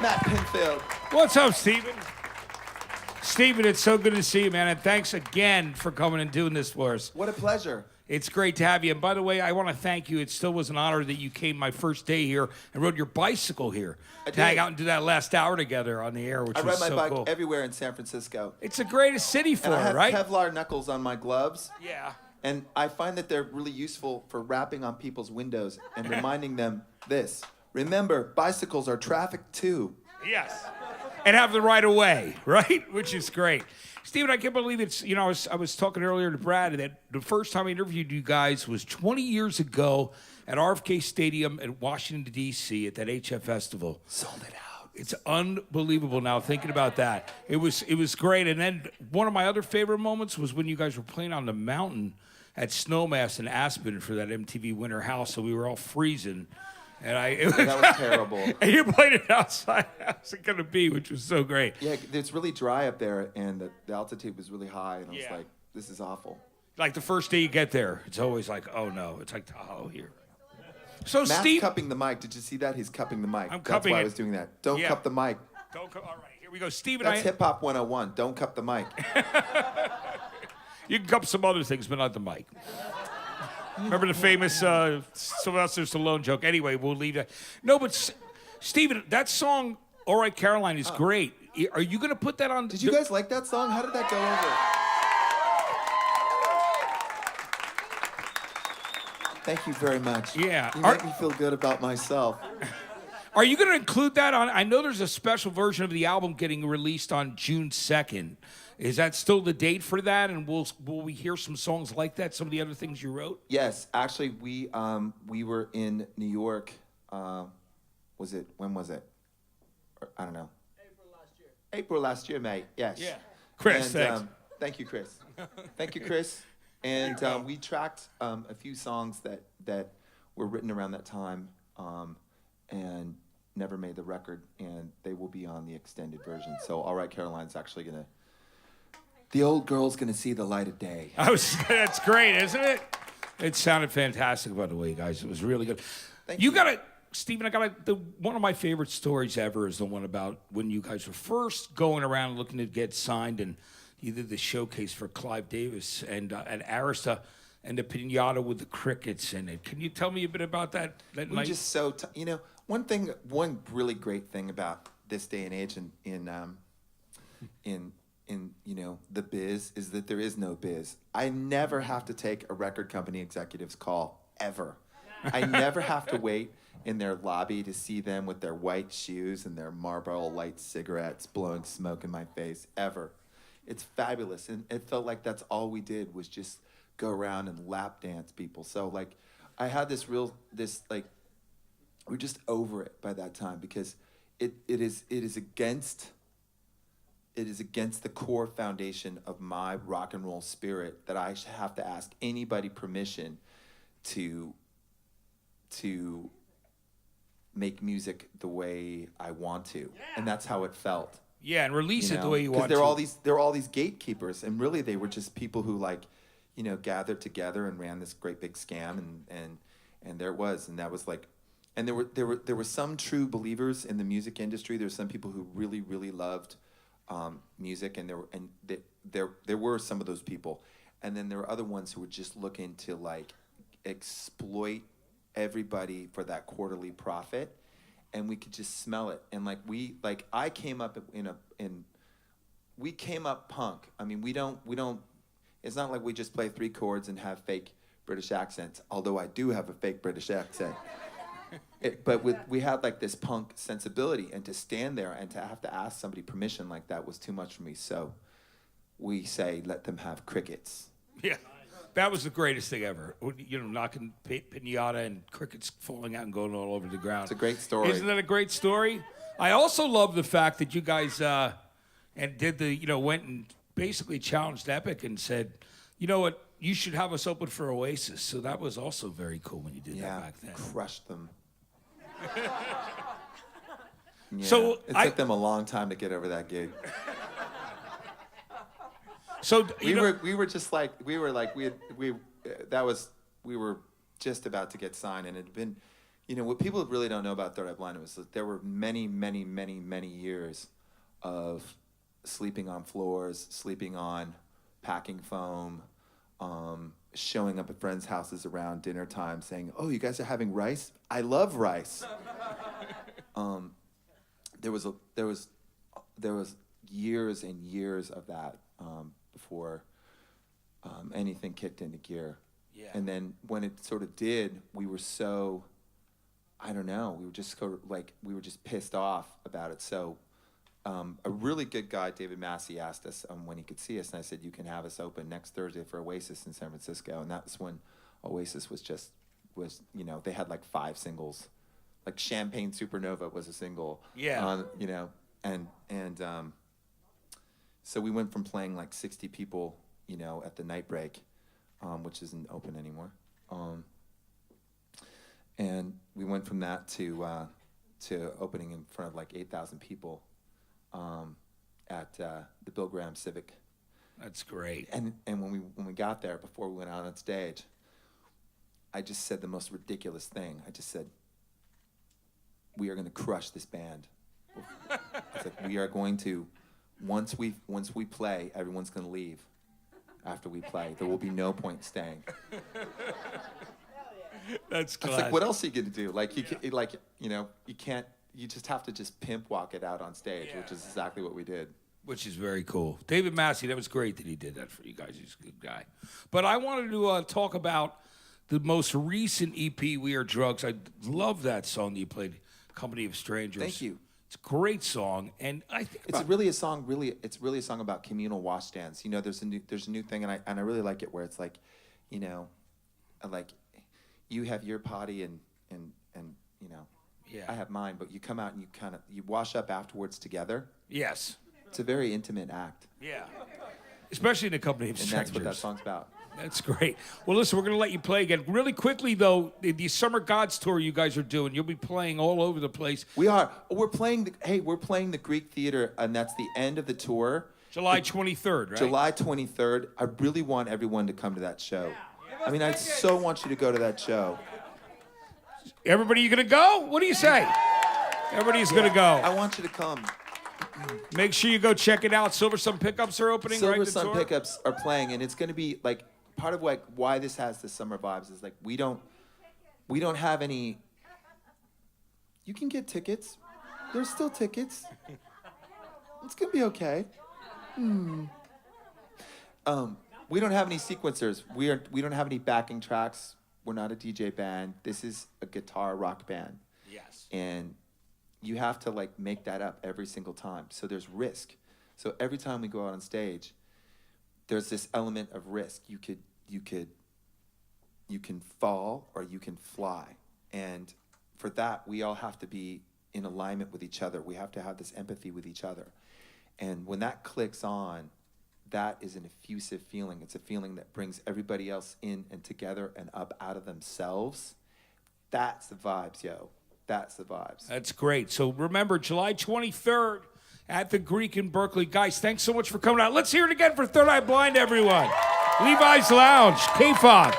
Matt Pinfield. What's up, Steven? Steven, it's so good to see you, man, and thanks again for coming and doing this for us. What a pleasure. It's great to have you. And by the way, I want to thank you. It still was an honor that you came my first day here and rode your bicycle here to hang out and do that last hour together on the air, which was so cool. I ride my bike everywhere in San Francisco. It's the greatest city for and it, right? I have Kevlar knuckles on my gloves. Yeah. And I find that they're really useful for rapping on people's windows and reminding them this. Remember, bicycles are traffic too. Yes. And have the right of way, right? Which is great. Steven, I can't believe it's, you know, I was talking earlier to Brad that the first time I interviewed you guys was 20 years ago at RFK Stadium in Washington, D.C. at that HF Festival. Sold it out. It's unbelievable now thinking about that. It was great. And then one of my other favorite moments was when you guys were playing on the mountain at Snowmass in Aspen for that MTV Winter House, so we were all freezing. And that was terrible. And you played it outside. How's it going to be? Which was so great. Yeah, it's really dry up there, and the altitude was really high, and I was like, this is awful. Like the first day you get there, it's always like, oh no, it's like Tahoe here. So Matt's Steve, cupping the mic. Did you see that? He's cupping the mic. I'm That's cupping why it. I was doing that. Don't cup the mic. All right, here we go. Steven, That's Hip Hop 101. Don't cup the mic. You can cup some other things, but not the mic. Remember the famous Sylvester Stallone joke? Anyway, we'll leave that. No, but Steven, that song, All Right Caroline, is great. Are you going to put that on? Did you guys like that song? How did that go over? Thank you very much. Yeah. You make me feel good about myself. Are you going to include that on? I know there's a special version of the album getting released on June 2nd. Is that still the date for that? And will we hear some songs like that? Some of the other things you wrote? Yes, actually, we were in New York. When was it? I don't know. April last year, mate. Yes. Yeah. Chris, and, thanks. Thank you, Chris. Thank you, Chris. And we tracked a few songs that were written around that time and never made the record, and they will be on the extended version. So, All Right, Caroline's actually gonna. The old girl's gonna see the light of day. That's great, isn't it? It sounded fantastic, by the way, guys. It was really good. Thank you. Steven, one of my favorite stories ever is the one about when you guys were first going around looking to get signed, and you did the showcase for Clive Davis and Arista and the pinata with the crickets in it. Can you tell me a bit about that We're night? just so one really great thing about this day and age in the biz is that there is no biz. I never have to take a record company executive's call ever. I never have to wait in their lobby to see them with their white shoes and their Marlboro Light cigarettes blowing smoke in my face ever. It's fabulous, and it felt like that's all we did was just go around and lap dance people. So like, I had we're just over it by that time because it is against the core foundation of my rock and roll spirit that I have to ask anybody permission to make music the way I want to. And that's how it felt. Yeah, and release it the way you want to. Because there are all these gatekeepers, and really they were just people who gathered together and ran this great big scam, and there it was, and that was like, and there were some true believers in the music industry. There were some people who really, really loved music, and there were some of those people, and then there were other ones who were just looking to like exploit everybody for that quarterly profit, and we could just smell it. And I came up we came up punk. I mean, we don't. It's not like we just play 3 chords and have fake British accents. Although I do have a fake British accent. But we had like this punk sensibility, and to stand there and to have to ask somebody permission like that was too much for me. So we say, let them have crickets. Yeah, that was the greatest thing ever. Knocking pinata and crickets falling out and going all over the ground. It's a great story. Isn't that a great story? I also love the fact that you guys went and basically challenged Epic and said, you know what, you should have us open for Oasis. So that was also very cool when you did that back then. Crushed them. So it took them a long time to get over that gig. So we were just like we were just about to get signed, and it had been, You know, what people really don't know about Third Eye Blind was that there were many, many, many, many years of sleeping on floors, sleeping on packing foam, showing up at friends' houses around dinner time saying, "Oh, you guys are having rice? I love rice." There was years and years of that before anything kicked into gear. Yeah. And then when it sort of did, we were so, I don't know, we were just sort of like, we were just pissed off about it. So a really good guy, David Massey, asked us when he could see us, and I said, "You can have us open next Thursday for Oasis in San Francisco." And that was when Oasis was, you know, they had like 5 singles. Like Champagne Supernova was a single. Yeah. You know, and so we went from playing like 60 people, you know, at the Night Break, which isn't open anymore. And we went from that to opening in front of like 8,000 people at the Bill Graham Civic. That's great. And when we got there, before we went out on stage, I just said the most ridiculous thing. I just said, "We are going to crush this band." I said, "We are going to, once we play, everyone's going to leave. After we play, there will be no point staying." That's It's like, what else are you going to do? Like you can't. You just have to just pimp walk it out on stage, which is exactly what we did. Which is very cool. David Massey, that was great that he did that for you guys. He's a good guy. But I wanted to talk about the most recent EP, "We Are Drugs." I love that song that you played, "Company of Strangers." Thank you. It's a great song, and I think It's really a song. It's really a song about communal washstands. You know, there's a new thing, and I really like it where it's like, you know, like you have your potty and you know, I have mine, but you come out and you wash up afterwards together. yes, It's a very intimate act, yeah, especially in the Company of and Strangers. that's what that song's about. That's great. Well, listen, we're going to let you play again. Really quickly, though, the Summer Gods tour you guys are doing, you'll be playing all over the place. We are. We're playing the Greek Theater, and that's the end of the tour. July 23rd, right? July 23rd. I really want everyone to come to that show. I mean, I so want you to go to that show. Everybody, you going to go? What do you say? Everybody's going to go. I want you to come. Make sure you go check it out. Silver Sun Pickups are opening, Silver right? Sun Pickups are playing, and it's going to be like part of like why this has the summer vibes is like we don't have any. You can get tickets. There's still tickets. It's gonna be okay. We don't have any sequencers. We don't have any backing tracks. We're not a DJ band. This is a guitar rock band. Yes. And you have to like make that up every single time. So there's risk. So every time we go out on stage, there's this element of risk. You can fall or you can fly. And for that, we all have to be in alignment with each other. We have to have this empathy with each other. And when that clicks on, that is an effusive feeling. It's a feeling that brings everybody else in and together and up out of themselves. That's the vibes, yo. That's the vibes. That's great. So remember, July 23rd at the Greek in Berkeley. Guys, thanks so much for coming out. Let's hear it again for Third Eye Blind, everyone. Levi's Lounge, KFOG.